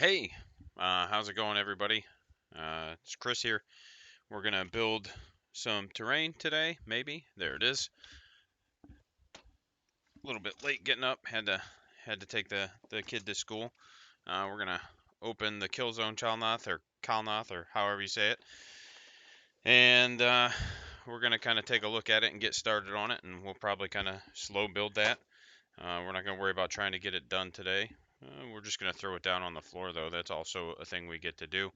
Hey, how's it going, everybody? It's Chris here. We're gonna build some terrain today, maybe. There it is. A little bit late getting up. Had to take the kid to school. We're gonna open the kill zone Chalnath or however you say it, and we're gonna kind of take a look at it and get started on it, and we'll probably kind of slow build that. We're not gonna worry about trying to get it done today. We're just gonna throw it down on the floor, though. That's also a thing we get to do.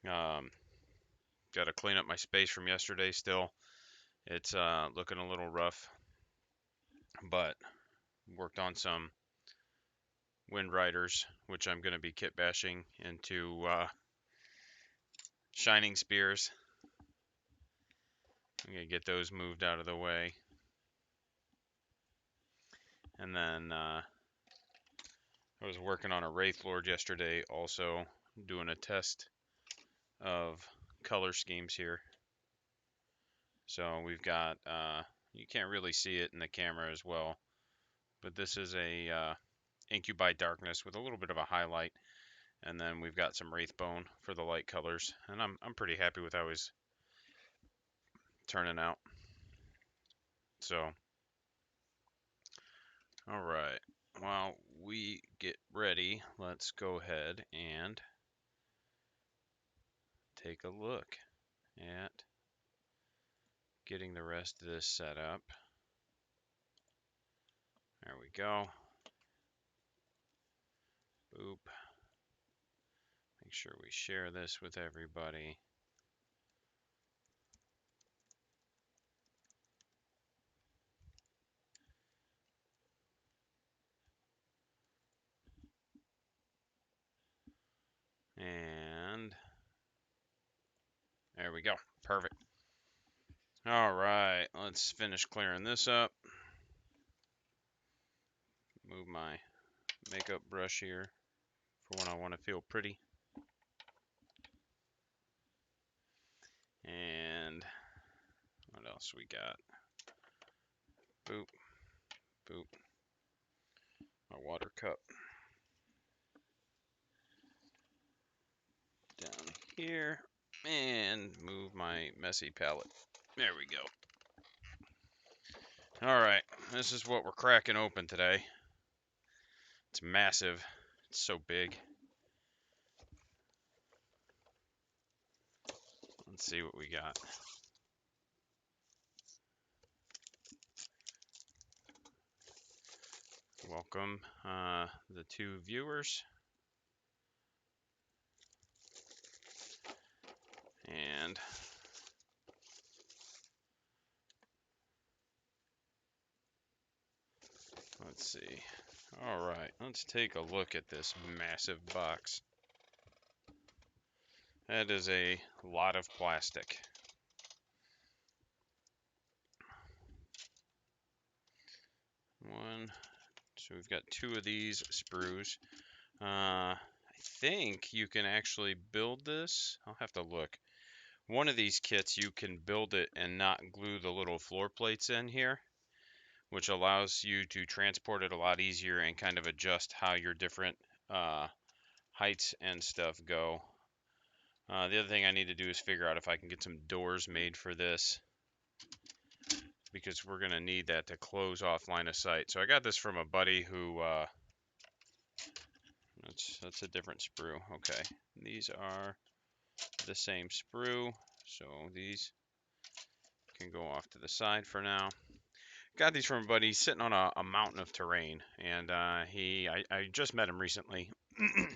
Um, Got to clean up my space from yesterday still. It's looking a little rough, but worked on some wind riders, which I'm going to be kit bashing into shining spears. I'm going to get those moved out of the way. And then I was working on a Wraith Lord yesterday, also doing a test of color schemes here. So we've got, you can't really see it in the camera as well, but this is a Incubi Darkness with a little bit of a highlight. And then we've got some Wraithbone for the light colors, and I'm pretty happy with how he's turning out. So, all right, while we get ready, let's go ahead and take a look at getting the rest of this set up. There we go. Boop. Make sure we share this with everybody. And there we go. Perfect. All right, let's finish clearing this up. Move my makeup brush here for when I want to feel pretty. And what else we got? Boop, boop. My water cup down here, and move my messy palette. There we go. All right, this is what we're cracking open today. It's massive. It's so big. Let's see what we got. Welcome, the two viewers. And let's see. All right, let's take a look at this massive box. That is a lot of plastic. So we've got two of these sprues. I think you can actually build this. I'll have to look. One of these kits, you can build it and not glue the little floor plates in here, which allows you to transport it a lot easier and kind of adjust how your different heights and stuff go. The other thing I need to do is figure out if I can get some doors made for this, because we're going to need that to close off line of sight. So I got this from a buddy who, that's a different sprue. Okay, these are the same sprue, so these can go off to the side for now. Got these from a buddy. He's sitting on a mountain of terrain, and I just met him recently,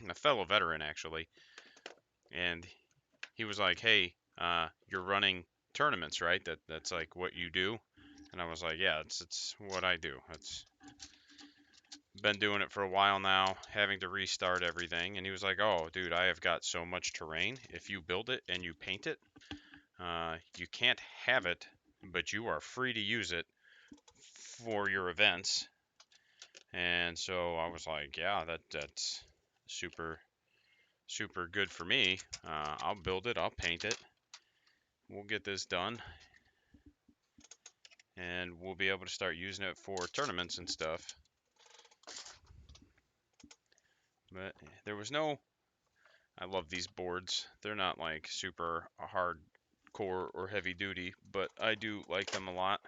a fellow veteran actually, and he was like, "Hey, you're running tournaments, right? That's like what you do." And I was like, "Yeah, it's what I do. It's been doing it for a while now, having to restart everything." And he was like, "Oh, dude, I have got so much terrain. If you build it and you paint it, you can't have it, but you are free to use it for your events." And so I was like, "Yeah, that's super good for me. I'll build it, I'll paint it. We'll get this done, and we'll be able to start using it for tournaments and stuff." But there was no. I love these boards. They're not like super hardcore or heavy duty, but I do like them a lot.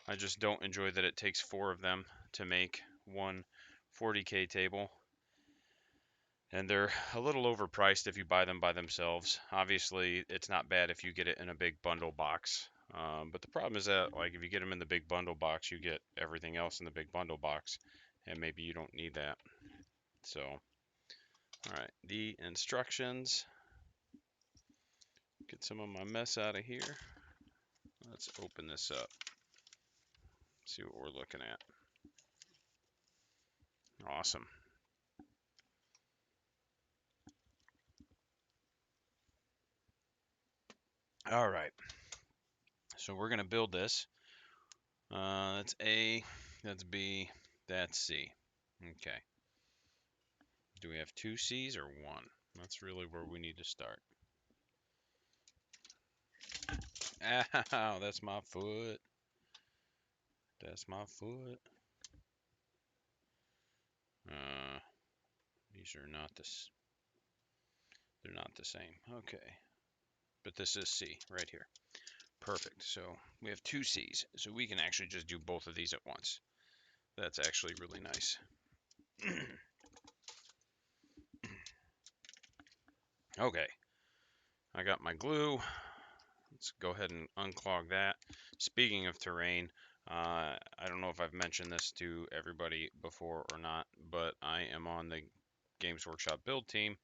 I just don't enjoy that it takes 4 of them to make one 40K table. And they're a little overpriced if you buy them by themselves. Obviously, it's not bad if you get it in a big bundle box. But the problem is that, like, if you get them in the big bundle box, you get everything else in the big bundle box, and maybe you don't need that. So, all right, the instructions. Get some of my mess out of here. Let's open this up. See what we're looking at. Awesome. All right. So we're going to build this. That's A, that's B, that's C. Okay. Do we have 2 C's or 1? That's really where we need to start. Ow, that's my foot. That's my foot. These are not this. They're not the same. Okay. But this is C right here. Perfect. So we have 2 C's. So we can actually just do both of these at once. That's actually really nice. Okay. I got my glue. Let's go ahead and unclog that. Speaking of terrain, I don't know if I've mentioned this to everybody before or not, but I am on the Games Workshop build team,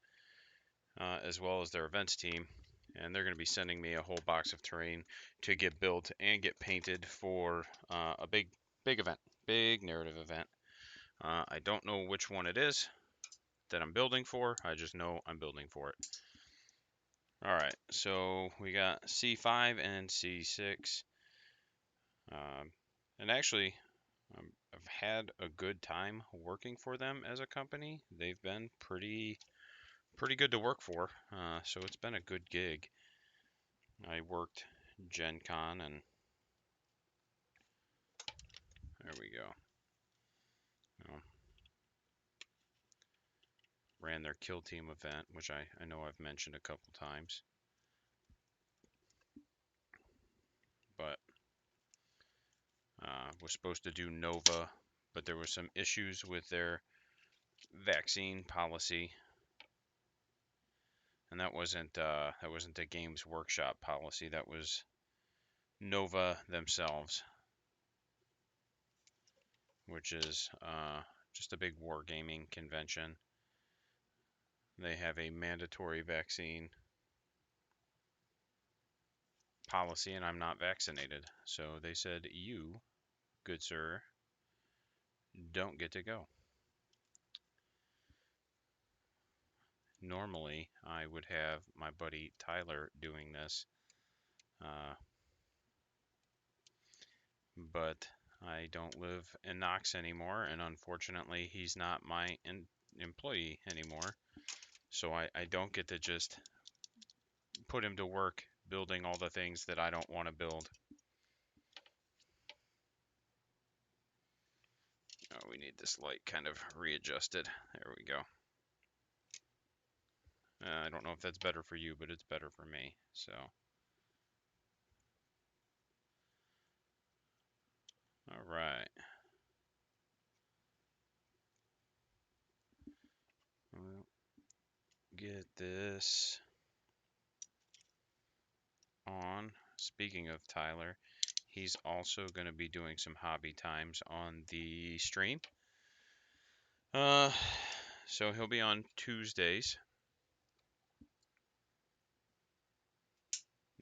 as well as their events team, and they're going to be sending me a whole box of terrain to get built and get painted for a big event, big narrative event. I don't know which one it is that I'm building for. I just know I'm building for it. All right, so we got C5 and C6. And actually, I've had a good time working for them as a company. They've been pretty good to work for, so it's been a good gig. I worked Gen Con, and there we go. Ran their Kill Team event, which I know I've mentioned a couple times. But was supposed to do Nova, but there were some issues with their vaccine policy, and that wasn't a Games Workshop policy. That was Nova themselves, which is just a big wargaming convention. They have a mandatory vaccine policy, and I'm not vaccinated. So they said, you, good sir, don't get to go. Normally, I would have my buddy Tyler doing this, but I don't live in Knox anymore, and unfortunately, he's not my employee anymore. So I don't get to just put him to work building all the things that I don't want to build. Oh, we need this light kind of readjusted. There we go. I don't know if that's better for you, but it's better for me. So, all right. We'll get this on. Speaking of Tyler, he's also going to be doing some hobby times on the stream. So he'll be on Tuesdays.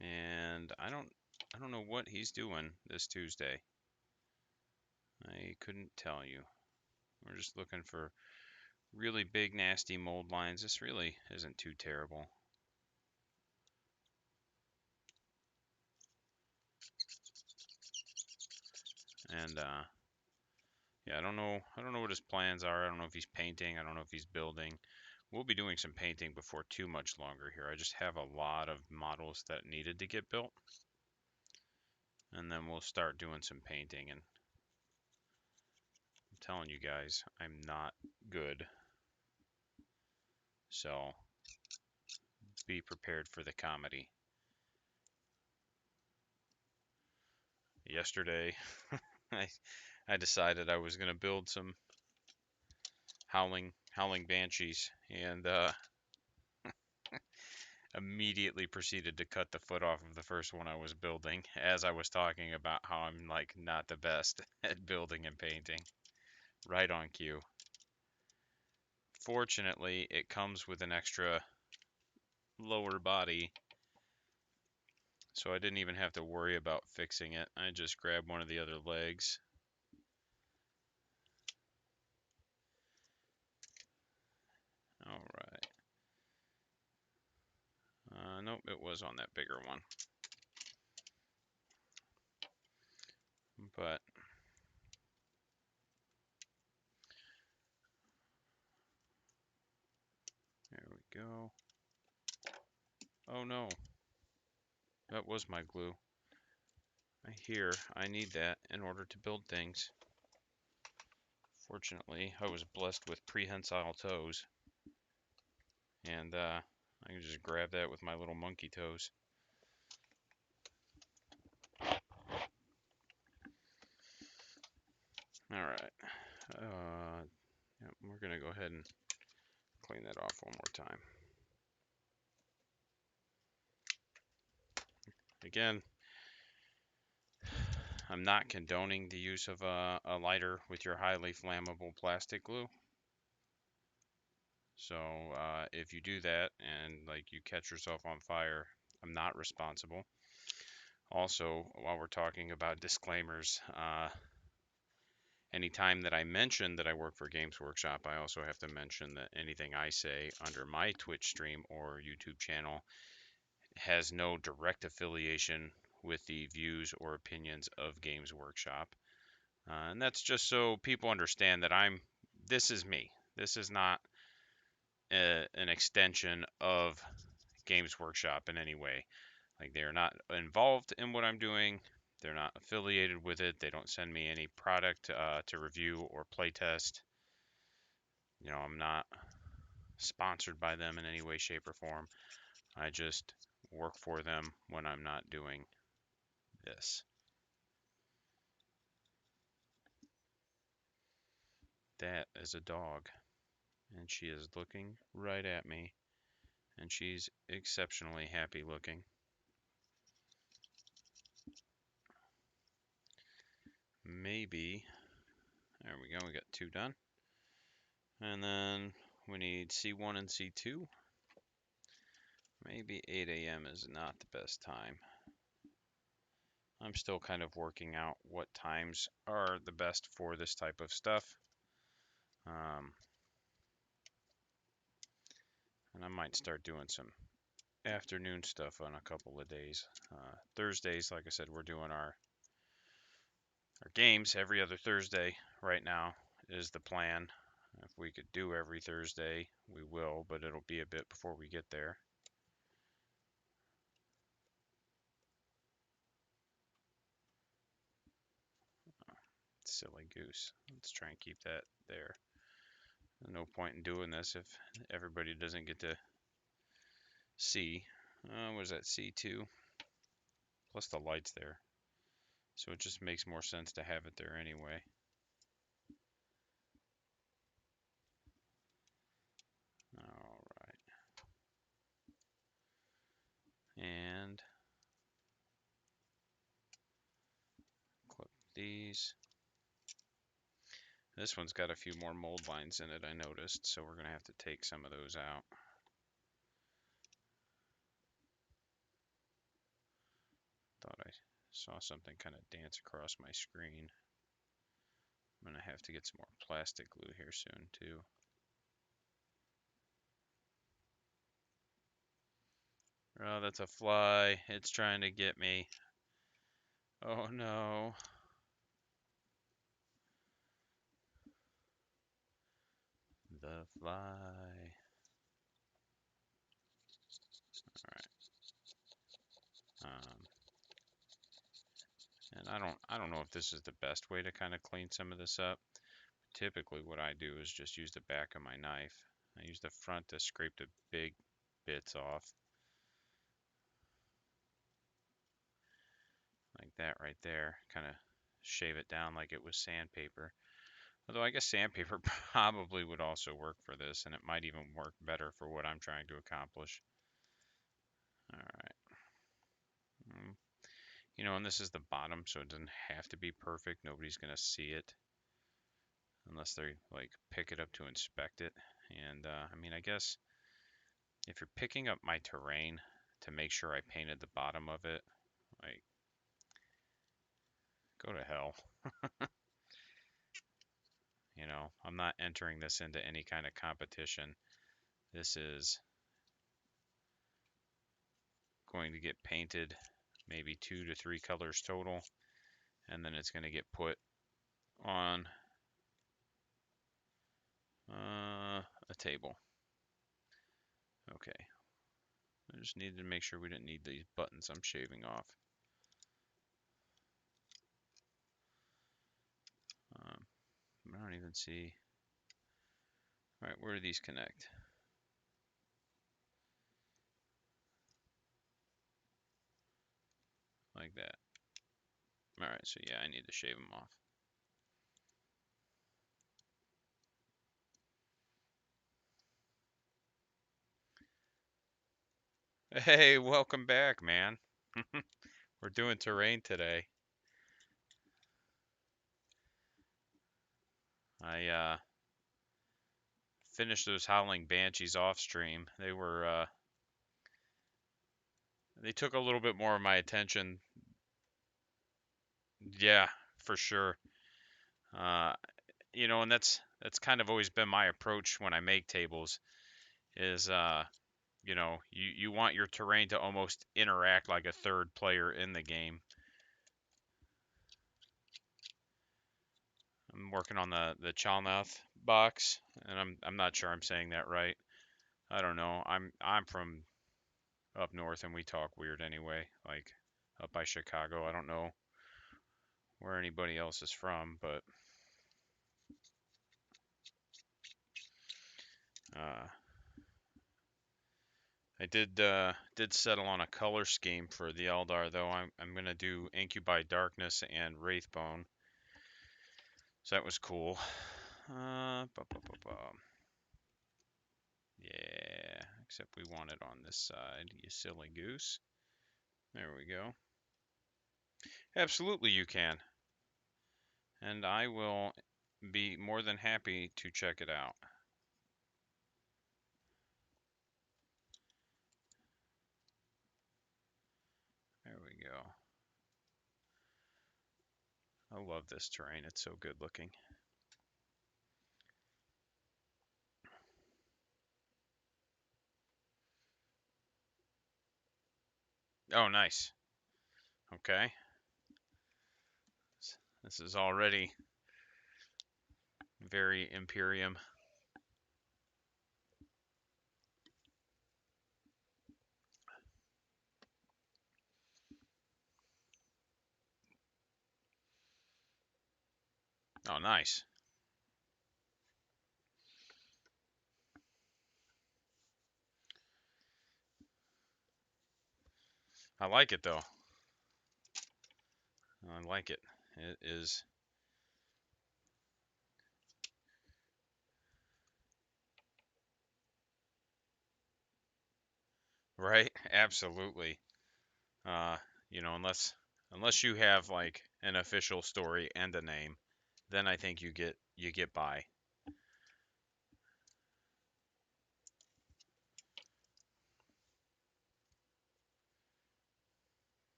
And I don't know what he's doing this Tuesday. I couldn't tell you. We're just looking for really big, nasty mold lines. This really isn't too terrible. And yeah, I don't know what his plans are. I don't know if he's painting. I don't know if he's building. We'll be doing some painting before too much longer here. I just have a lot of models that needed to get built. And then we'll start doing some painting. And I'm telling you guys, I'm not good. So be prepared for the comedy. Yesterday, I decided I was going to build some howling banshees, and immediately proceeded to cut the foot off of the first one I was building, as I was talking about how I'm like not the best at building and painting. Right on cue. Fortunately, it comes with an extra lower body, so I didn't even have to worry about fixing it. I just grabbed one of the other legs. All right. Nope, it was on that bigger one. But there we go. Oh no, that was my glue. I need that in order to build things. Fortunately, I was blessed with prehensile toes, and I can just grab that with my little monkey toes. All right, yep, we're gonna go ahead and clean that off one more time. Again, I'm not condoning the use of a lighter with your highly flammable plastic glue. So if you do that and like you catch yourself on fire, I'm not responsible. Also, while we're talking about disclaimers, anytime that I mention that I work for Games Workshop, I also have to mention that anything I say under my Twitch stream or YouTube channel has no direct affiliation with the views or opinions of Games Workshop. And that's just so people understand that this is me. This is not an extension of Games Workshop in any way. Like, they are not involved in what I'm doing. They're not affiliated with it. They don't send me any product to review or playtest. You know, I'm not sponsored by them in any way, shape, or form. I just work for them when I'm not doing this. That is a dog, and she is looking right at me, and she's exceptionally happy looking. Maybe, there we go, we got 2 done. And then we need C1 and C2. Maybe 8 a.m. is not the best time. I'm still kind of working out what times are the best for this type of stuff. And I might start doing some afternoon stuff on a couple of days. Thursdays, like I said, we're doing our games every other Thursday right now is the plan. If we could do every Thursday, we will, but it'll be a bit before we get there. Silly goose. Let's try and keep that there. No point in doing this if everybody doesn't get to see. What is that, C2? Plus the light's there. So it just makes more sense to have it there anyway. Alright. And clip these. This one's got a few more mold lines in it, I noticed, so we're going to have to take some of those out. Thought I saw something kind of dance across my screen. I'm going to have to get some more plastic glue here soon, too. Oh, that's a fly. It's trying to get me. Oh, no. The fly. Alright. And I don't know if this is the best way to kind of clean some of this up. Typically what I do is just use the back of my knife I use the front to scrape the big bits off. Like that right there. Kind of shave it down like it was sandpaper. Although I guess sandpaper probably would also work for this, and it might even work better for what I'm trying to accomplish. Alright. You know, and this is the bottom, so it doesn't have to be perfect. Nobody's going to see it unless they, like, pick it up to inspect it. And, I mean, I guess if you're picking up my terrain to make sure I painted the bottom of it, like, go to hell. You know, I'm not entering this into any kind of competition. This is going to get painted maybe 2 to 3 colors total, and then it's going to get put on a table. Okay. I just needed to make sure we didn't need these buttons I'm shaving off. I don't even see. All right, where do these connect? Like that. All right, so yeah, I need to shave them off. Hey, welcome back, man. We're doing terrain today. I finished those Howling Banshees off stream. They took a little bit more of my attention. Yeah, for sure. Uh, you know, and that's kind of always been my approach when I make tables is you know, you want your terrain to almost interact like a third player in the game. I'm working on the Chalnath box, and I'm not sure I'm saying that right. I don't know. I'm from up north, and we talk weird anyway. Like up by Chicago. I don't know where anybody else is from, but uh, I did settle on a color scheme for the Eldar, though. I'm gonna do Incubi Darkness and Wraithbone, so that was cool. Yeah, except we want it on this side, you silly goose. There we go. Absolutely you can. And I will be more than happy to check it out. There we go. I love this terrain. It's so good looking. Oh, nice. Okay. This is already very Imperium. Oh, nice. I like it, though. I like it. It is... Right? Absolutely. You know, unless you have like an official story and a name, then I think you get by.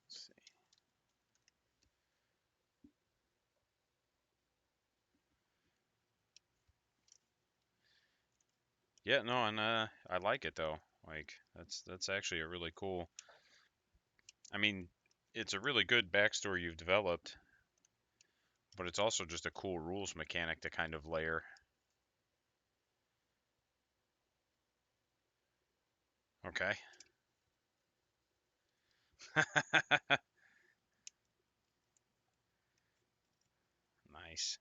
Let's see. Yeah, no, and I like it though. Like that's actually a really cool. I mean, it's a really good backstory you've developed, but it's also just a cool rules mechanic to kind of layer. Okay. Nice.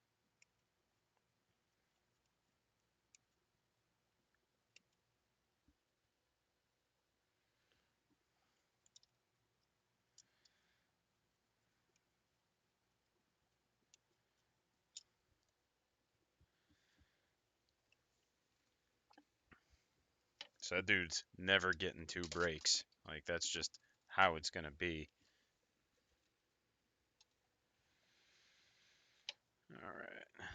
So that dude's never getting 2 breaks. Like, that's just how it's going to be. All right.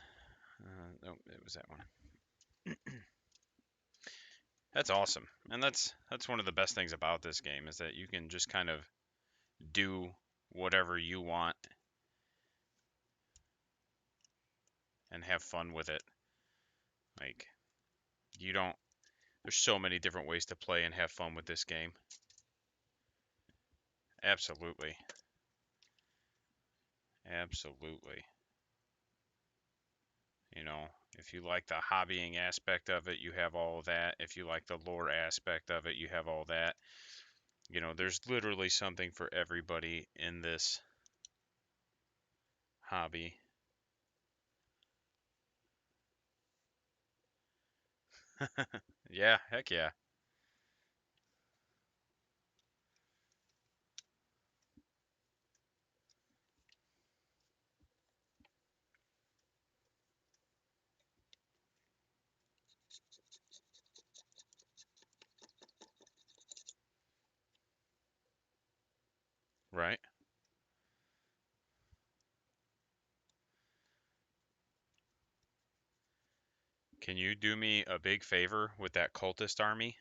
Nope, it was that one. That's awesome. And that's one of the best things about this game is that you can just kind of do whatever you want and have fun with it. Like, you don't there's so many different ways to play and have fun with this game. Absolutely. Absolutely. You know, if you like the hobbying aspect of it, you have all of that. If you like the lore aspect of it, you have all that. You know, there's literally something for everybody in this hobby. Yeah, heck yeah. Right? Can you do me a big favor with that cultist army?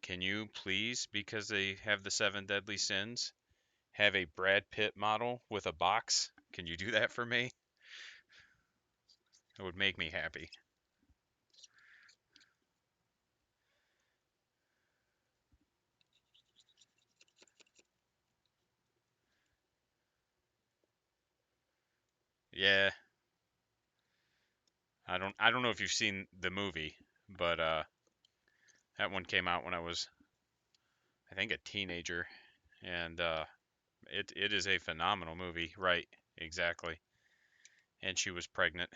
Can you please, because they have the 7 deadly sins, have a Brad Pitt model with a box? Can you do that for me? It would make me happy. Yeah, I don't know if you've seen the movie, but that one came out when I was, I think, a teenager, and it is a phenomenal movie. Right? Exactly. And she was pregnant.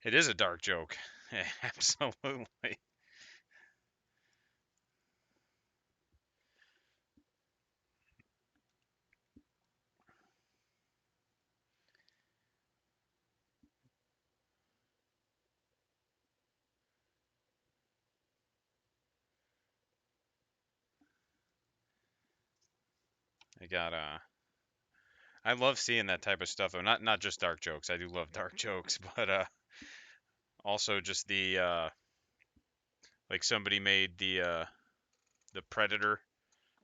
It is a dark joke. Absolutely. I got I love seeing that type of stuff. Though. Not just dark jokes. I do love dark jokes, but also just the like somebody made the Predator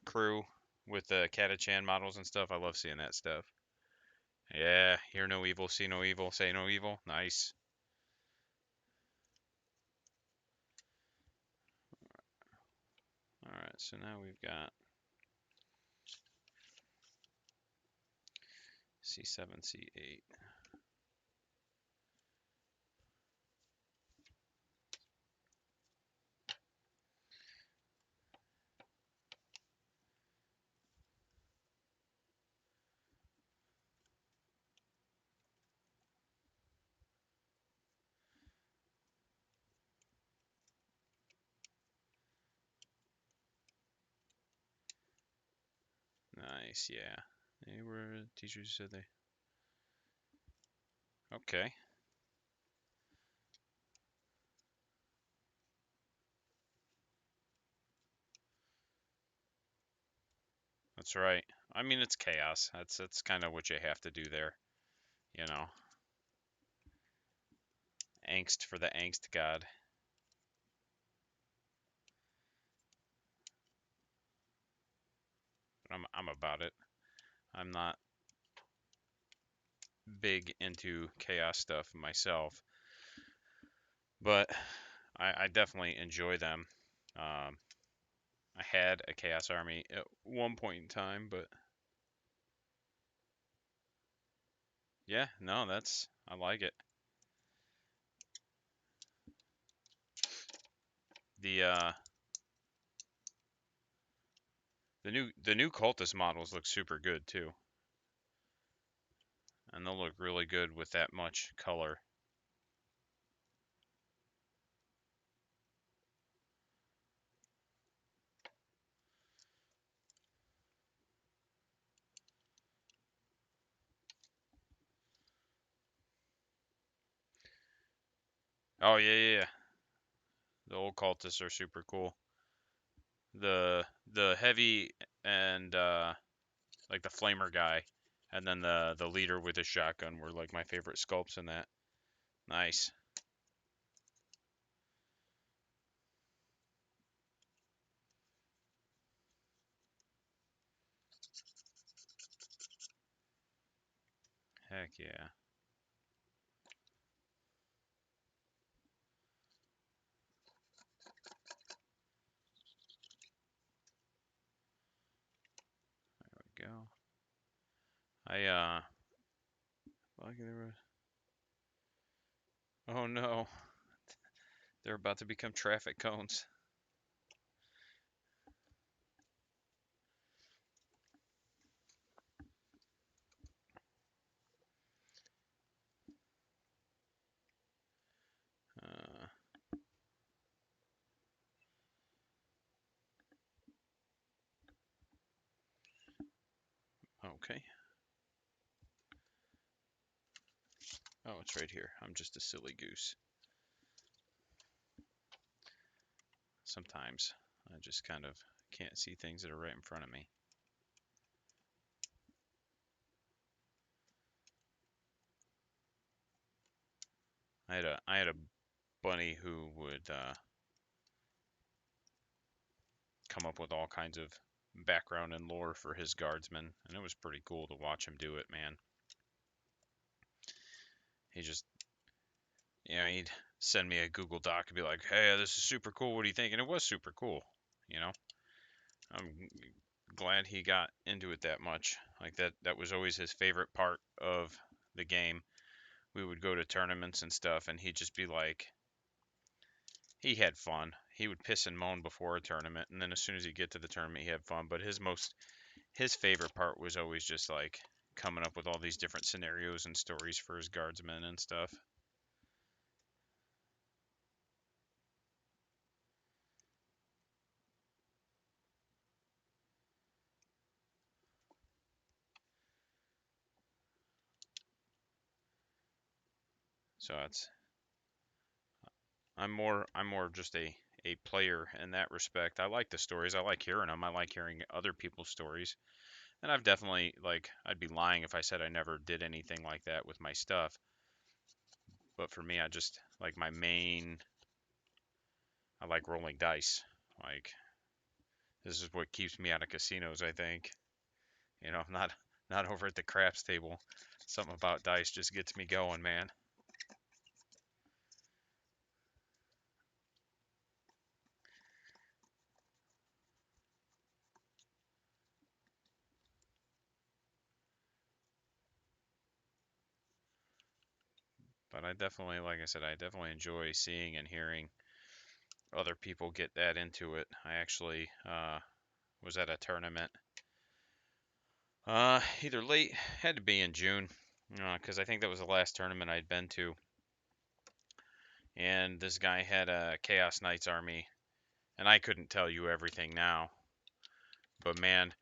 crew with the Catachan models and stuff. I love seeing that stuff. Yeah, hear no evil, see no evil, say no evil. Nice. All right, so now we've got C7, C8. Nice, yeah. They were teachers said they. Okay, that's right. I mean, it's chaos. That's kind of what you have to do there. You know, angst for the angst god. I'm about it. I'm not big into chaos stuff myself, but I definitely enjoy them. Um, I had a chaos army at one point in time, but yeah, no, that's I like it. The the new cultist models look super good too, and they'll look really good with that much color. Oh yeah, yeah, yeah. The old cultists are super cool. The heavy and like the flamer guy, and then the leader with the shotgun were like my favorite sculpts in that. Nice. Heck yeah. There we go. Like there was. Oh no, they're about to become traffic cones. Uh, okay. Oh, it's right here. I'm just a silly goose. Sometimes I just kind of can't see things that are right in front of me. I had a bunny who would come up with all kinds of background and lore for his guardsmen, and it was pretty cool to watch him do it, man. He just, he'd send me a Google Doc and be like, "Hey, this is super cool. What do you think?" And it was super cool. You know, I'm glad he got into it that much. Like that was always his favorite part of the game. We would go to tournaments and stuff, and he'd just be like, he had fun. He would piss and moan before a tournament, and then as soon as he get to the tournament, he had fun. But his favorite part was always just like coming up with all these different scenarios and stories for his guardsmen and stuff. So it's I'm more just a player in that respect. I like the stories. I like hearing them. I like hearing other people's stories. And I've definitely like I'd be lying if I said I never did anything like that with my stuff. But for me, I just like I like rolling dice. Like this is what keeps me out of casinos, I think. Not over at the craps table. Something about dice just gets me going, man. But I definitely, like I said, I definitely enjoy seeing and hearing other people get that into it. I actually was at a tournament, either late, had to be in June, because I think that was the last tournament I'd been to. And this guy had a Chaos Knights army, and I couldn't tell you everything now, but man,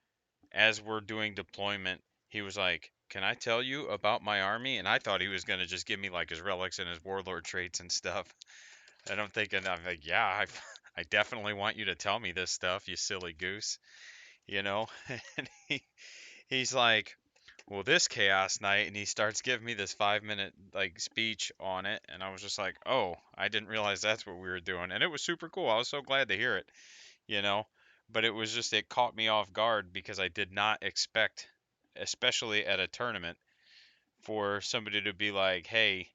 as we're doing deployment, he was like, "Can I tell you about my army?" And I thought he was gonna just give me like his relics and his warlord traits and stuff. And I'm like, "Yeah, I definitely want you to tell me this stuff, you silly goose." You know? And he's like, "Well, this Chaos Knight," and he starts giving me this 5 minute like speech on it, and I was just like, "Oh, I didn't realize that's what we were doing," and it was super cool. I was so glad to hear it, you know. But it was just it caught me off guard because I did not expect, especially at a tournament, for somebody to be like, "Hey,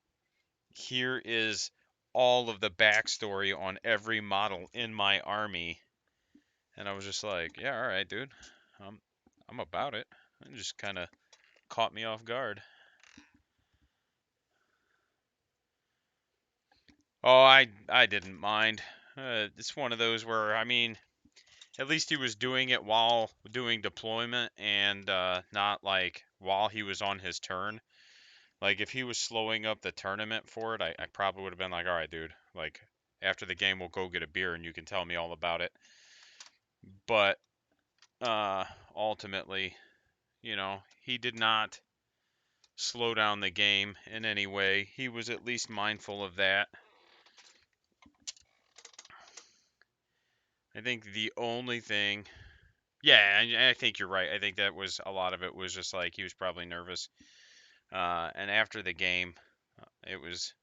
here is all of the backstory on every model in my army," and I was just like, "Yeah, all right, dude, I'm I'm about it." It just kind of caught me off guard. Oh, I didn't mind. It's one of those where I mean, at least he was doing it while doing deployment and not like while he was on his turn. Like if he was slowing up the tournament for it, I probably would have been like, all right, dude, like after the game we'll go get a beer and you can tell me all about it. But uh ultimately, he did not slow down the game in any way. He was at least mindful of that. I think the only thing, yeah, I think you're right. I think that was a lot of it was just like he was probably nervous. And after the game, it was,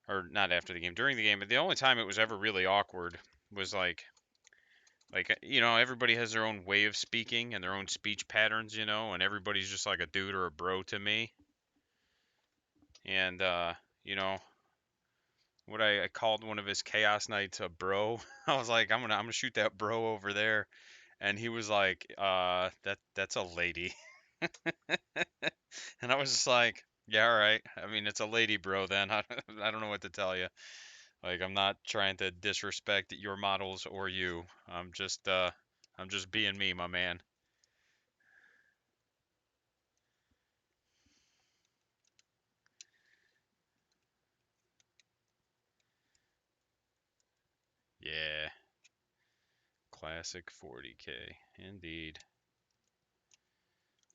or not after the game, during the game, but the only time it was ever really awkward was like everybody has their own way of speaking and their own speech patterns, and everybody's just like a dude or a bro to me. And you know, what I called one of his chaos knights a bro. I was like, I'm gonna shoot that bro over there, and he was like, that's a lady, and I was just like, yeah, all right. I mean, it's a lady, bro. Then I don't know what to tell you. Like, I'm not trying to disrespect your models or you. I'm just being me, my man. Yeah, classic 40K, indeed.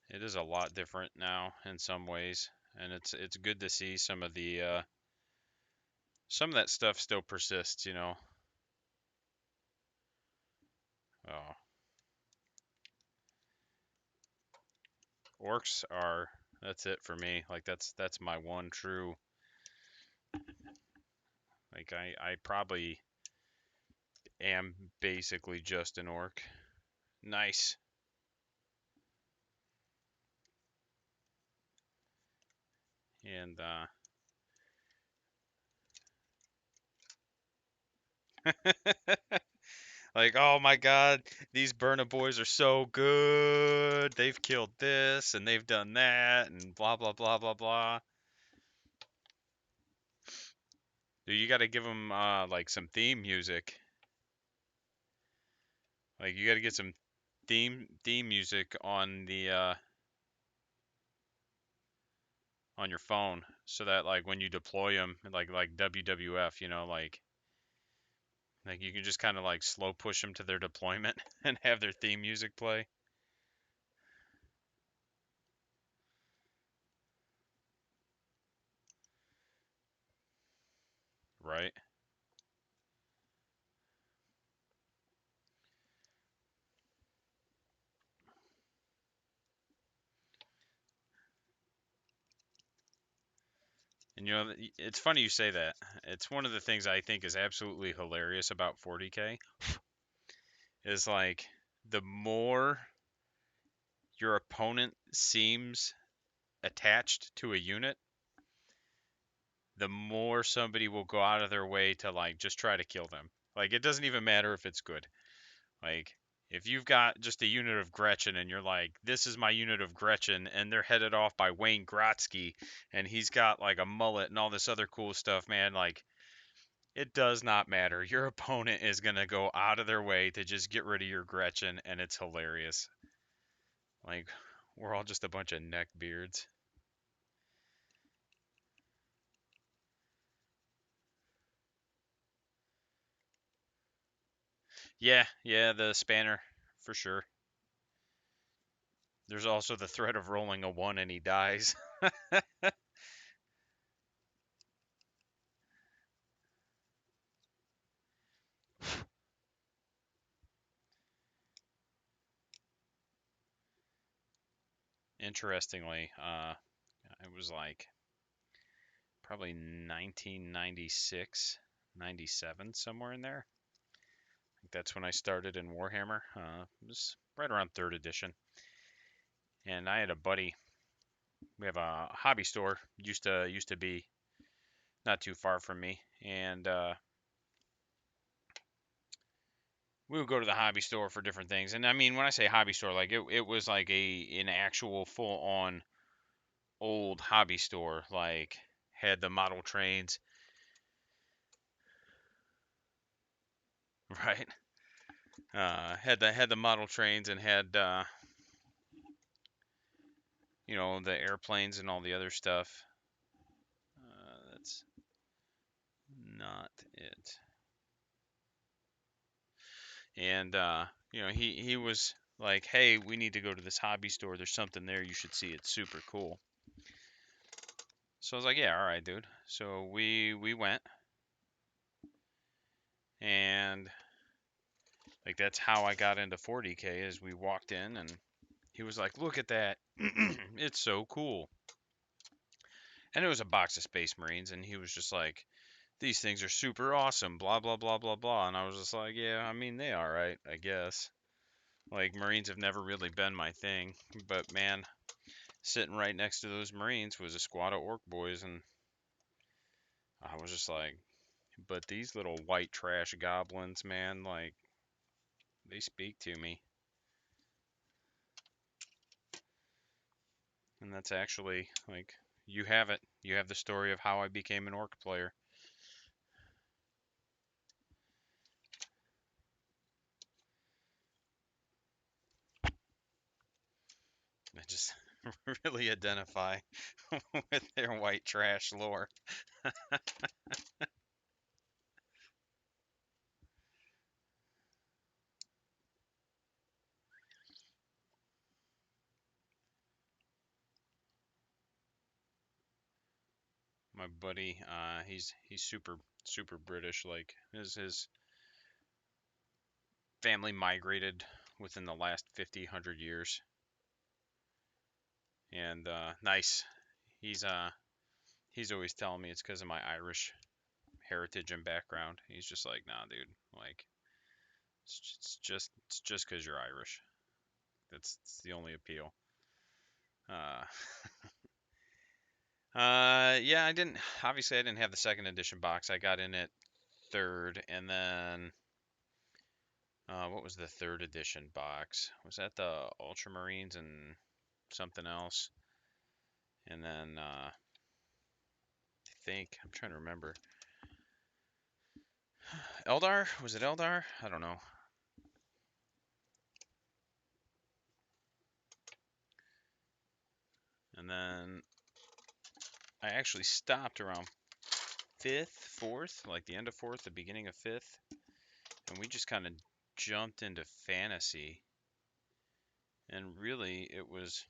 It is a lot different now in some ways, and it's good to see some of that stuff still persists. Oh, orcs are that's it for me. Like that's my one true. Like I probably am basically just an orc. Nice. And like, oh my god, these Burna boys are so good. They've killed this and they've done that and blah blah blah blah blah. Dude, you got to give them like some theme music. Like you got to get some theme music on your phone so that like when you deploy them like WWF, like you can just kind of like slow push them to their deployment and have their theme music play. Right. And it's funny you say that. It's one of the things I think is absolutely hilarious about 40K is like the more your opponent seems attached to a unit, the more somebody will go out of their way to like just try to kill them. Like it doesn't even matter if it's good. Like if you've got just a unit of Gretchen and you're like, this is my unit of Gretchen, and they're headed off by Wayne Grotsky, and he's got like a mullet and all this other cool stuff, man, like it does not matter. Your opponent is gonna go out of their way to just get rid of your Gretchen, and it's hilarious. Like we're all just a bunch of neckbeards. Yeah, yeah, the spanner for sure. There's also the threat of rolling a one and he dies. Interestingly, it was like probably 1996, 97, somewhere in there. I think that's when I started in Warhammer. It was right around third edition. And I had a buddy. We have a hobby store. Used to be not too far from me, and we would go to the hobby store for different things. And I mean, when I say hobby store, like it was like an actual full on old hobby store. Like had the model trains, right? Had the model trains and had the airplanes and all the other stuff. That's not it. And he was like, "Hey, we need to go to this hobby store. There's something there. You should see. It's super cool." So I was like, "Yeah, all right, dude." So we went, and Like that's how I got into 40K. Is we walked in and he was like, "Look at that, it's so cool." And it was a box of Space Marines, and he was just like, "These things are super awesome." Blah blah blah blah blah. And I was just like, "Yeah, I mean they are right, I guess." Like Marines have never really been my thing, but man, sitting right next to those Marines was a squad of Orc boys, and I was just like, "But these little white trash goblins, man, like they speak to me." And that's actually like you have it. You have the story of how I became an Orc player. I just really identify with their white trash lore. My buddy, he's super British. Like his family migrated within the last 50, 100 years, and nice. He's uh he's always telling me it's because of my Irish heritage and background. He's just like, nah, dude. Like it's just because you're Irish. That's the only appeal. Uh, yeah, I didn't have the second edition box. I got in it third, and then what was the third edition box? Was that the Ultramarines and something else? And then I think I'm trying to remember. Eldar? Was it Eldar? I don't know. And then I actually stopped around fifth, fourth, like the end of fourth, the beginning of fifth, and we just kind of jumped into fantasy. And really, it was.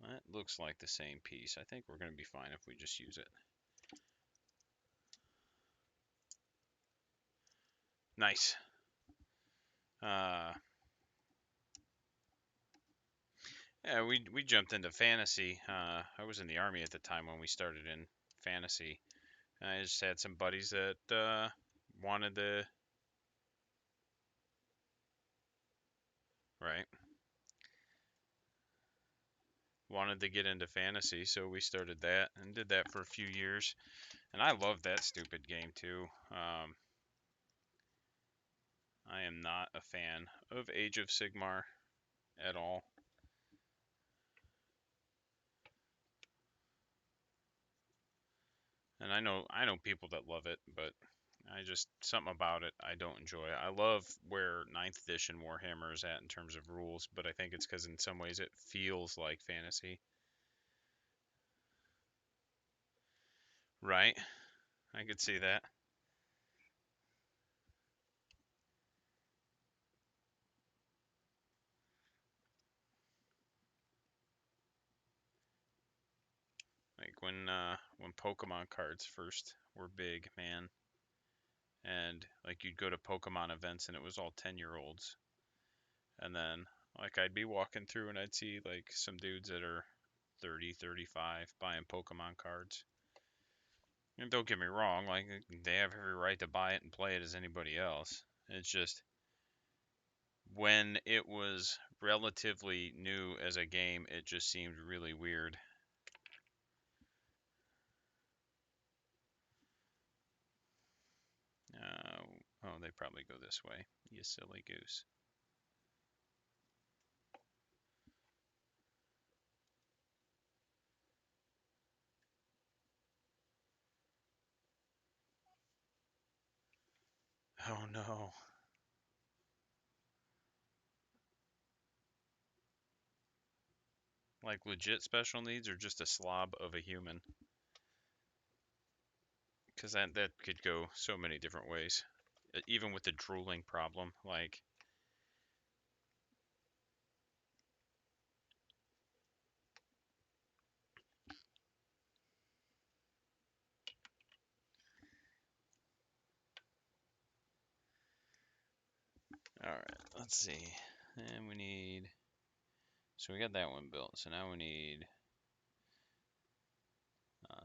That looks like the same piece. I think we're going to be fine if we just use it. Nice. Uh, yeah, we jumped into fantasy. I was in the army at the time when we started in fantasy. I just had some buddies that wanted to. Right. Wanted to get into fantasy, so we started that and did that for a few years. And I love that stupid game too. I am not a fan of Age of Sigmar at all. And I know people that love it, but I just something about it I don't enjoy. I love where ninth edition Warhammer is at in terms of rules, but I think it's because in some ways it feels like fantasy. Right? I could see that. Like when Pokemon cards first were big, man, and like you'd go to Pokemon events and it was all 10-year-olds, and then like I'd be walking through and I'd see like some dudes that are 30, 35 buying Pokemon cards. And don't get me wrong, like they have every right to buy it and play it as anybody else. It's just when it was relatively new as a game, it just seemed really weird. Uh, oh, they probably go this way. You silly goose. Oh no. Like legit special needs or just a slob of a human? Because that could go so many different ways. Even with the drooling problem, like All right, let's see. And we need. So we got that one built. So now we need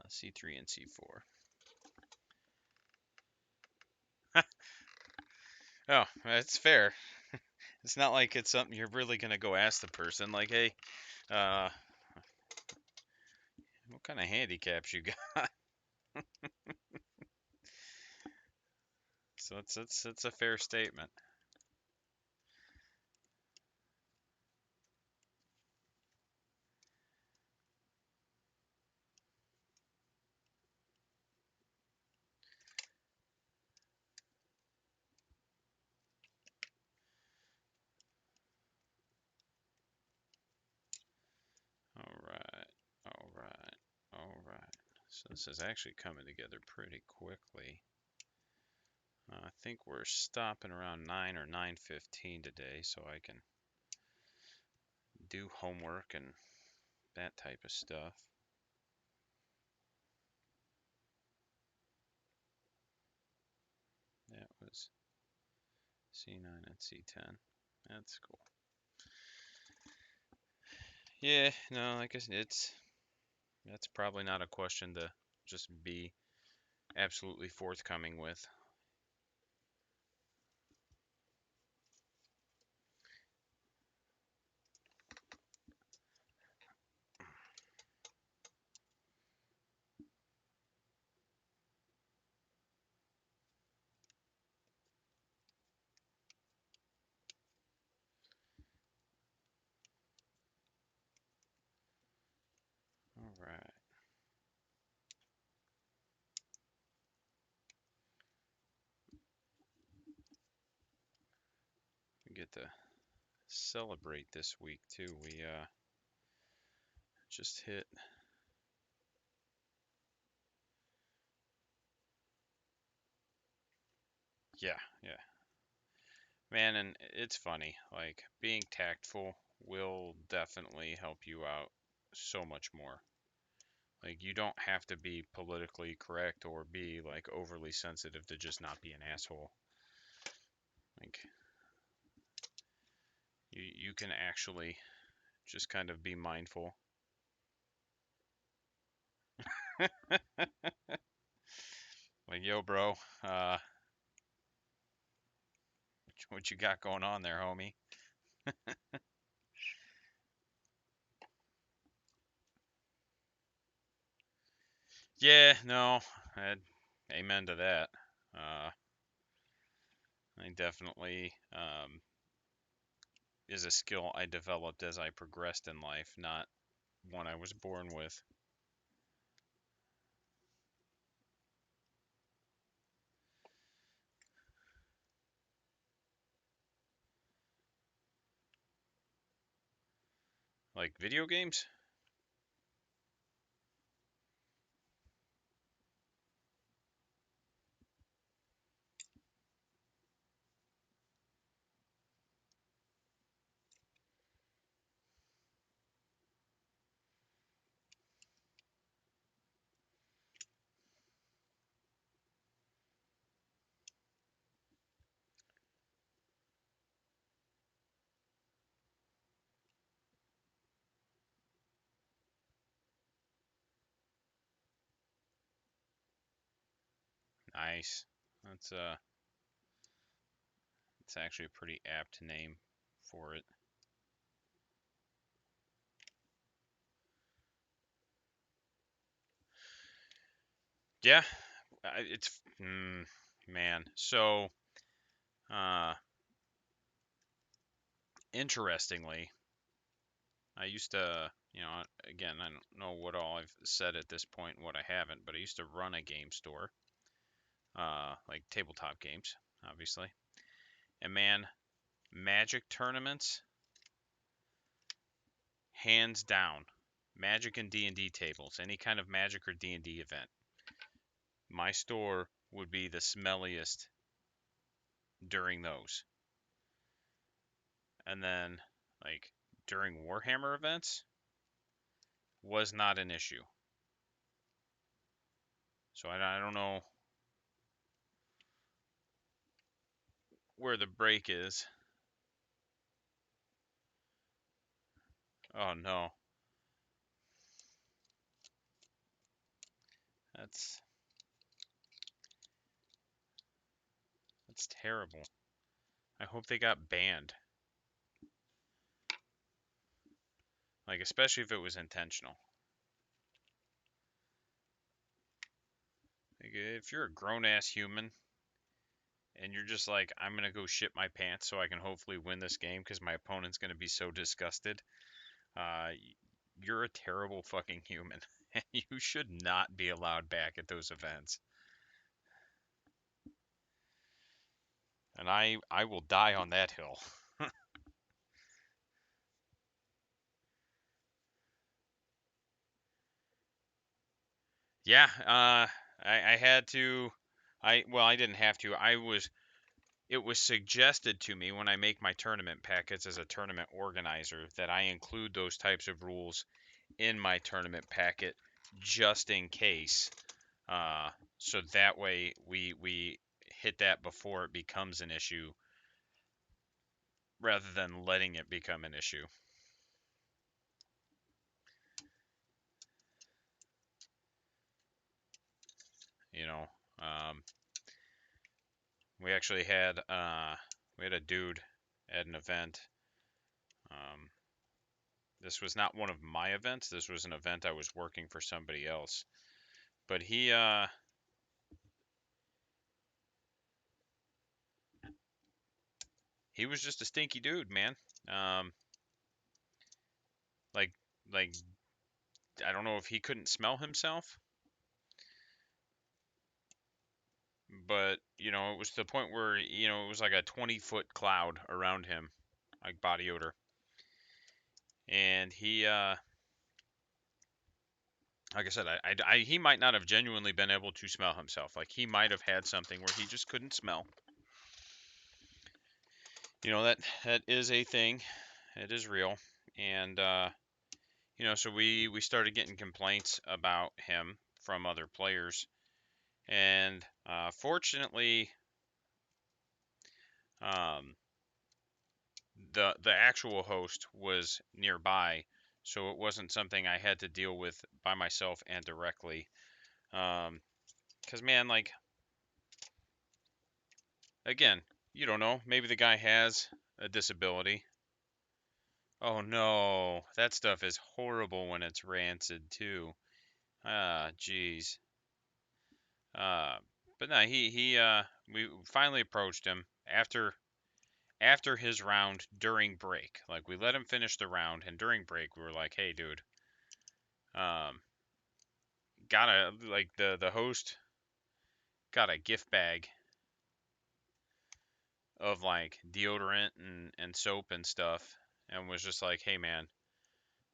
C3 and C4. Oh, that's fair. It's not like it's something you're really gonna go ask the person, like, hey, uh, what kind of handicaps you got? So it's a fair statement. All right, all right, all right. So this is actually coming together pretty quickly. I think we're stopping around 9 or 9:15 today, so I can do homework and that type of stuff. That was C9 and C10. That's cool. Yeah, no, like I said, that's probably not a question to just be absolutely forthcoming with. All right. We get to celebrate this week too. We just hit. Yeah, yeah. Man, and it's funny. Like being tactful will definitely help you out so much more. Like you don't have to be politically correct or be like overly sensitive to just not be an asshole. Like you can actually just kind of be mindful. Like, yo, bro, uh, what you got going on there, homie? Yeah, no, amen to that. I definitely is a skill I developed as I progressed in life, not one I was born with. Like video games? Nice. That's it's actually a pretty apt name for it. Yeah, it's man. So, uh, interestingly, I used to, again, I don't know what all I've said at this point and what I haven't, but I used to run a game store, like tabletop games, obviously. And man, Magic tournaments, hands down. Magic and D&D tables, any kind of Magic or D&D event. My store would be the smelliest during those. And then, like, during Warhammer events, was not an issue. So I don't know where the break is. Oh no. That's that's terrible. I hope they got banned. Like, especially if it was intentional. Like, if you're a grown-ass human and you're just like, I'm gonna go shit my pants so I can hopefully win this game because my opponent's gonna be so disgusted, uh, you're a terrible fucking human. And you should not be allowed back at those events. And I will die on that hill. Yeah, I had to. I didn't have to. It was suggested to me when I make my tournament packets as a tournament organizer that I include those types of rules in my tournament packet just in case. Uh, so that way we hit that before it becomes an issue rather than letting it become an issue. You know, um, we actually had we had a dude at an event. Um, this was not one of my events. This was an event I was working for somebody else. But he was just a stinky dude, man. Um, like like I don't know if he couldn't smell himself, but it was to the point where it was like a 20-foot cloud around him, like body odor, and he like I said, he might not have genuinely been able to smell himself. Like he might have had something where he just couldn't smell. That is a thing. It is real, and so we started getting complaints about him from other players, and fortunately, um, the actual host was nearby, so it wasn't something I had to deal with by myself and directly. Because man, like again, you don't know. Maybe the guy has a disability. Oh no, that stuff is horrible when it's rancid too. Ah, jeez. Uh, but no, we finally approached him after his round during break. Like we let him finish the round, and during break we were like, "Hey, dude, um, the host got a gift bag of like deodorant and soap and stuff, and was just like, "Hey, man,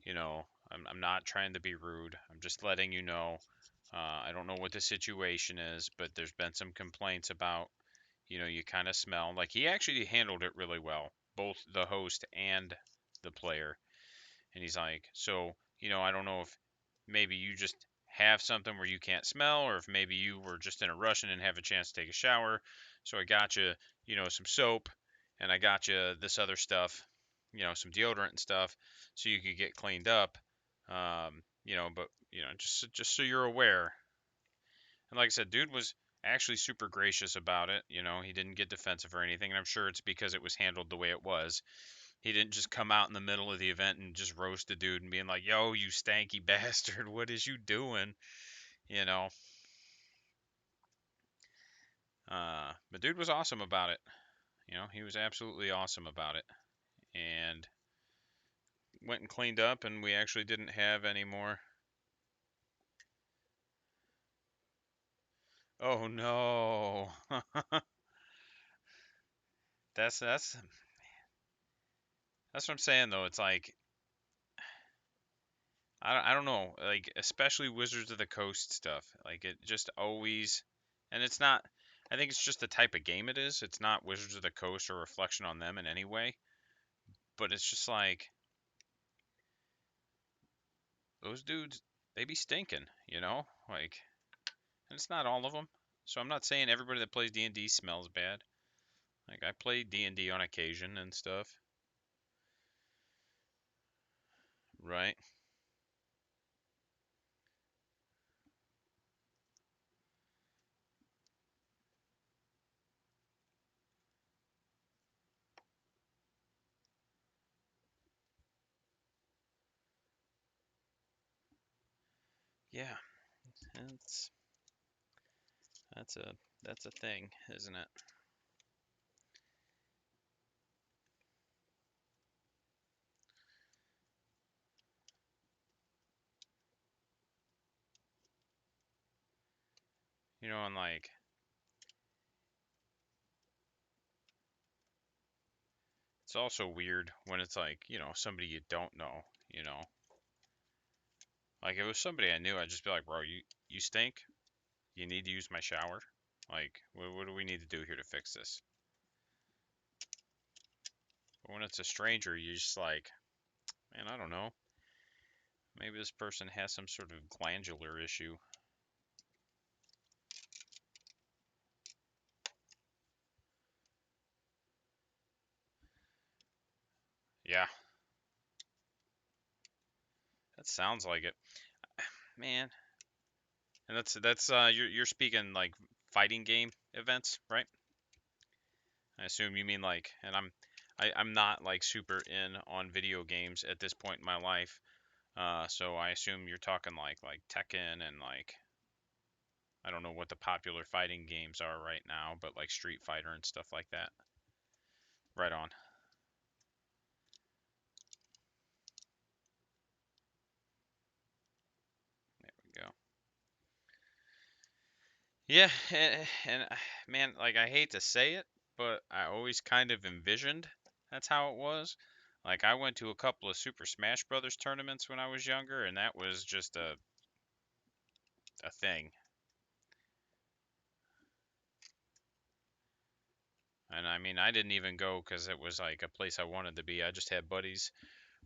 I'm not trying to be rude. I'm just letting you know. I don't know what the situation is, but there's been some complaints about, you kind of smell." Like he actually handled it really well, both the host and the player. And he's like, so, I don't know if maybe you just have something where you can't smell, or if maybe you were just in a rush and didn't have a chance to take a shower. So I got you, some soap, and I got you this other stuff, some deodorant and stuff, so you could get cleaned up. But just so you're aware. And like I said, dude was actually super gracious about it. He didn't get defensive or anything, and I'm sure it's because it was handled the way it was. He didn't just come out in the middle of the event and just roast a dude and being like, "Yo, you stanky bastard, what is you doing?" You know. But dude was awesome about it. He was absolutely awesome about it, and went and cleaned up, and we actually didn't have any more. Oh no. That's what I'm saying though. It's like I don't know, like especially Wizards of the Coast stuff. Like it just always, and it's not. I think it's just the type of game it is. It's not Wizards of the Coast or reflection on them in any way, but it's just like those dudes, they be stinking, Like, and it's not all of them. So I'm not saying everybody that plays D&D smells bad. Like I play D&D on occasion and stuff. Right? Yeah, that's that's a that's a thing, isn't it? You know, and like it's also weird when it's like, somebody you don't know, you know. Like if it was somebody I knew, I'd just be like, "Bro, you stink. You need to use my shower. Like, what do we need to do here to fix this?" But when it's a stranger, you're just like, "Man, I don't know. Maybe this person has some sort of glandular issue." Yeah, that sounds like it, man. And that's you're speaking like fighting game events, right? I assume you mean like, and I'm not like super in on video games at this point in my life. So I assume you're talking like Tekken and like I don't know what the popular fighting games are right now, but like Street Fighter and stuff like that. Right on. There we go. Yeah, and man, like I hate to say it, but I always kind of envisioned that's how it was. Like I went to a couple of Super Smash Brothers tournaments when I was younger, and that was just a thing. And I mean, I didn't even go because it was like a place I wanted to be. I just had buddies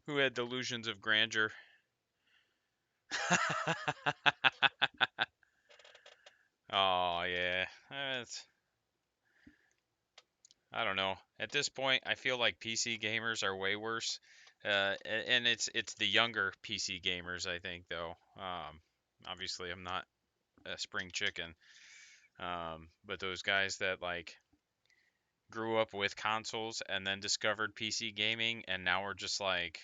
who had delusions of grandeur. Oh yeah, I don't know. At this point, I feel like PC gamers are way worse, and it's the younger PC gamers. I think though. Obviously, I'm not a spring chicken, but those guys that like grew up with consoles and then discovered PC gaming, and now are just like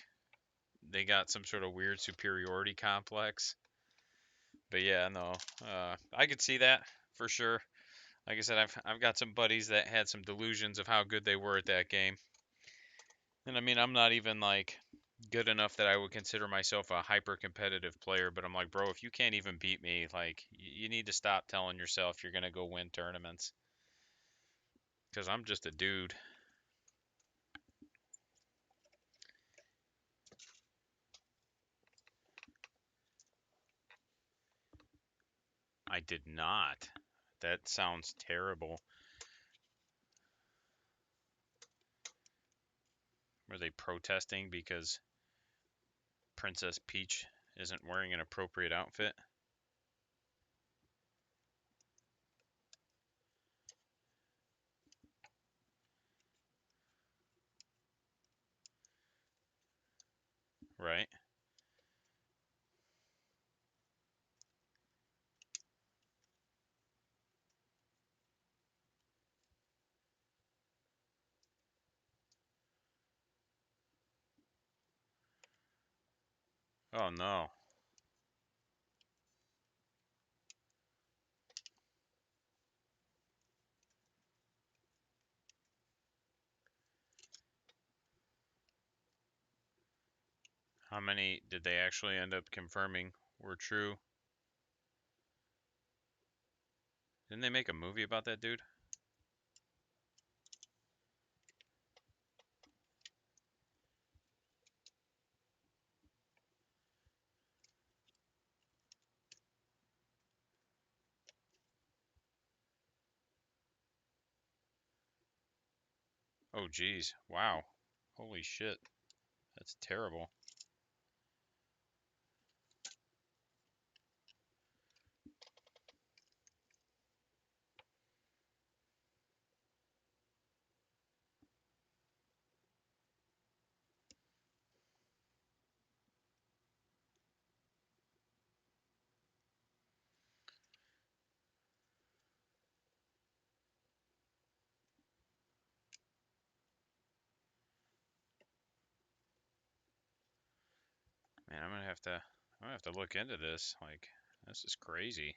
they got some sort of weird superiority complex. But yeah, no, I could see that for sure. Like I said, I've got some buddies that had some delusions of how good they were at that game. And I mean, I'm not even like good enough that I would consider myself a hyper competitive player, but I'm like, bro, if you can't even beat me, like you need to stop telling yourself you're going to go win tournaments cuz I'm just a dude. I did not. That sounds terrible. Were they protesting because Princess Peach isn't wearing an appropriate outfit? Right? Oh no. How many did they actually end up confirming were true? Didn't they make a movie about that dude? Oh geez. Wow. Holy shit. That's terrible. Man, I'm gonna have to look into this. Like, this is crazy.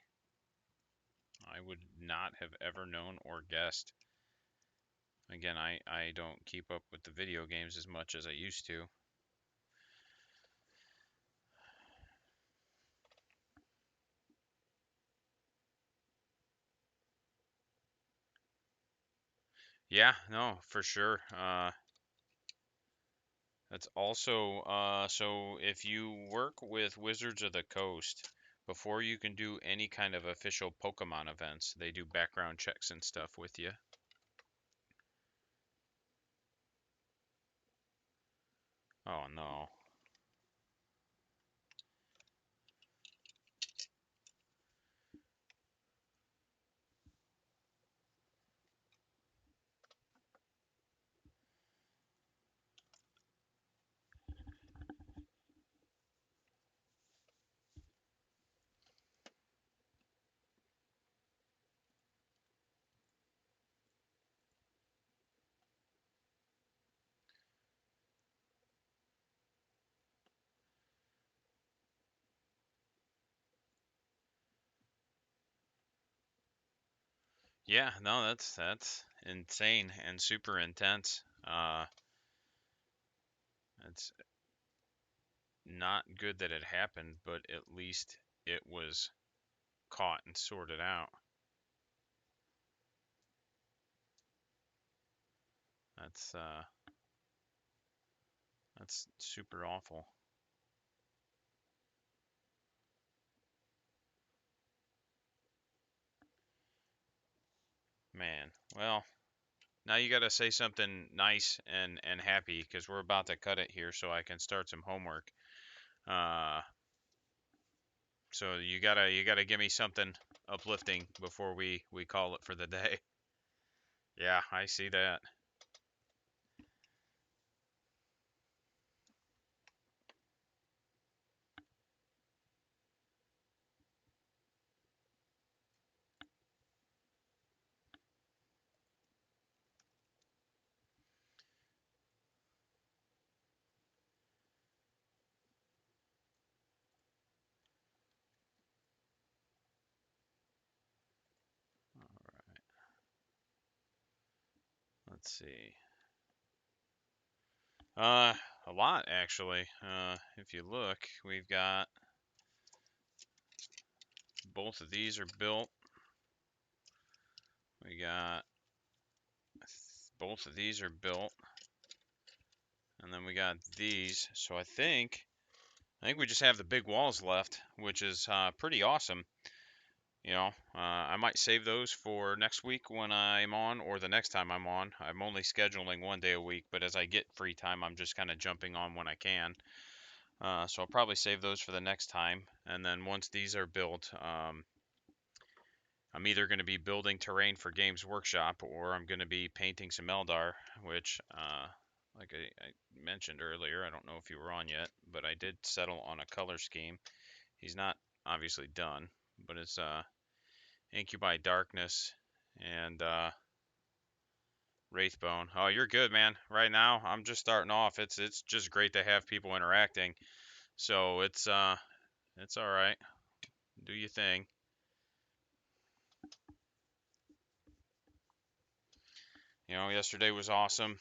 I would not have ever known or guessed. Again, I don't keep up with the video games as much as I used to. Yeah, no, for sure. That's also so if you work with Wizards of the Coast, before you can do any kind of official Pokemon events, they do background checks and stuff with you. Oh no. Yeah, no, that's insane and super intense. It's not good that it happened, but at least it was caught and sorted out. That's uh that's super awful. Man. Well, now you got to say something nice and happy because we're about to cut it here so I can start some homework. Uh so you gotta give me something uplifting before we call it for the day. Yeah, I see that. Let's see. Uh, a lot actually. If you look, we've got both of these are built. We got both of these are built, and then we got these. So I think we just have the big walls left, which is pretty awesome. I might save those for next week when I'm on, or the next time I'm on. I'm only scheduling 1 day a week, but as I get free time, I'm just kind of jumping on when I can. So I'll probably save those for the next time. And then once these are built, I'm either going to be building terrain for Games Workshop or I'm going to be painting some Eldar, which, like I mentioned earlier, I don't know if you were on yet, but I did settle on a color scheme. He's not obviously done, but it's Incubi Darkness and Wraithbone. Oh, you're good, man. Right now, I'm just starting off. It's just great to have people interacting. So it's all right. Do your thing. Yesterday was awesome.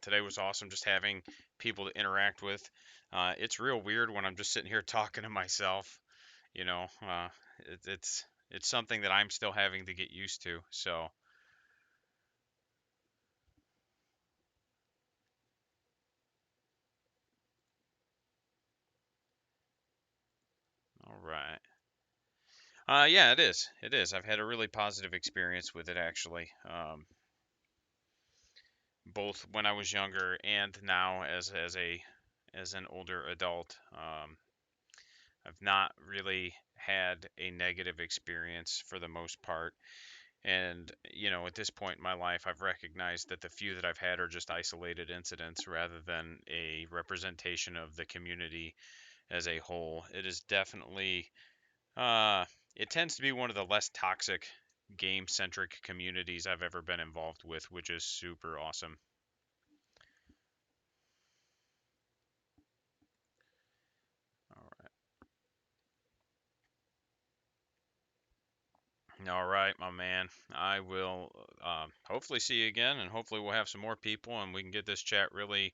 Today was awesome just having people to interact with. It's real weird when I'm just sitting here talking to myself. You know, uh, it's something that I'm still having to get used to. So, all right. Yeah, it is. It is. I've had a really positive experience with it actually. Both when I was younger and now as an older adult. I've not really had a negative experience for the most part. And, at this point in my life, I've recognized that the few that I've had are just isolated incidents rather than a representation of the community as a whole. It is definitely, uh, it tends to be one of the less toxic game centric communities I've ever been involved with, which is super awesome. All right, my man. I will hopefully see you again, and hopefully we'll have some more people, and we can get this chat really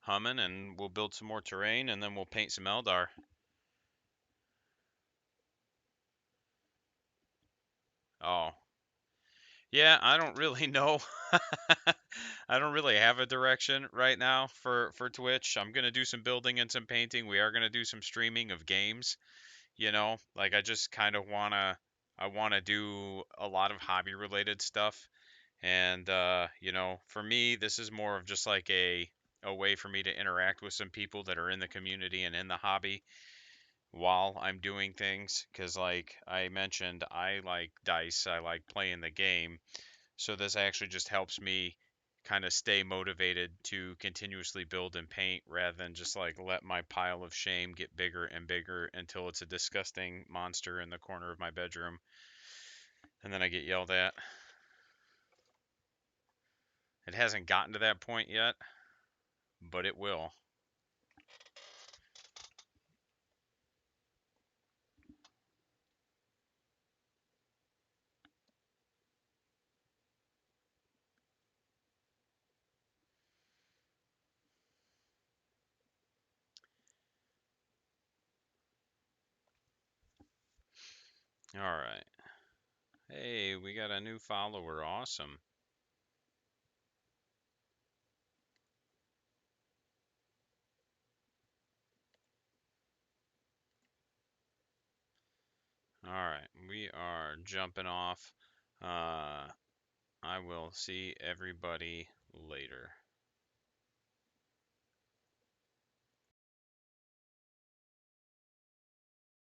humming, and we'll build some more terrain, and then we'll paint some Eldar. Oh, yeah, I don't really know. I don't really have a direction right now for Twitch. I'm gonna do some building and some painting. We are gonna do some streaming of games. Like I just kind of I wanna do a lot of hobby related stuff. And for me, this is more of just like a way for me to interact with some people that are in the community and in the hobby while I'm doing things. Because like I mentioned, I like dice. I like playing the game. So this actually just helps me kind of stay motivated to continuously build and paint rather than just like let my pile of shame get bigger and bigger until it's a disgusting monster in the corner of my bedroom and then I get yelled at. It hasn't gotten to that point yet, but it will. All right. Hey, we got a new follower. Awesome. All right. We are jumping off. I will see everybody later.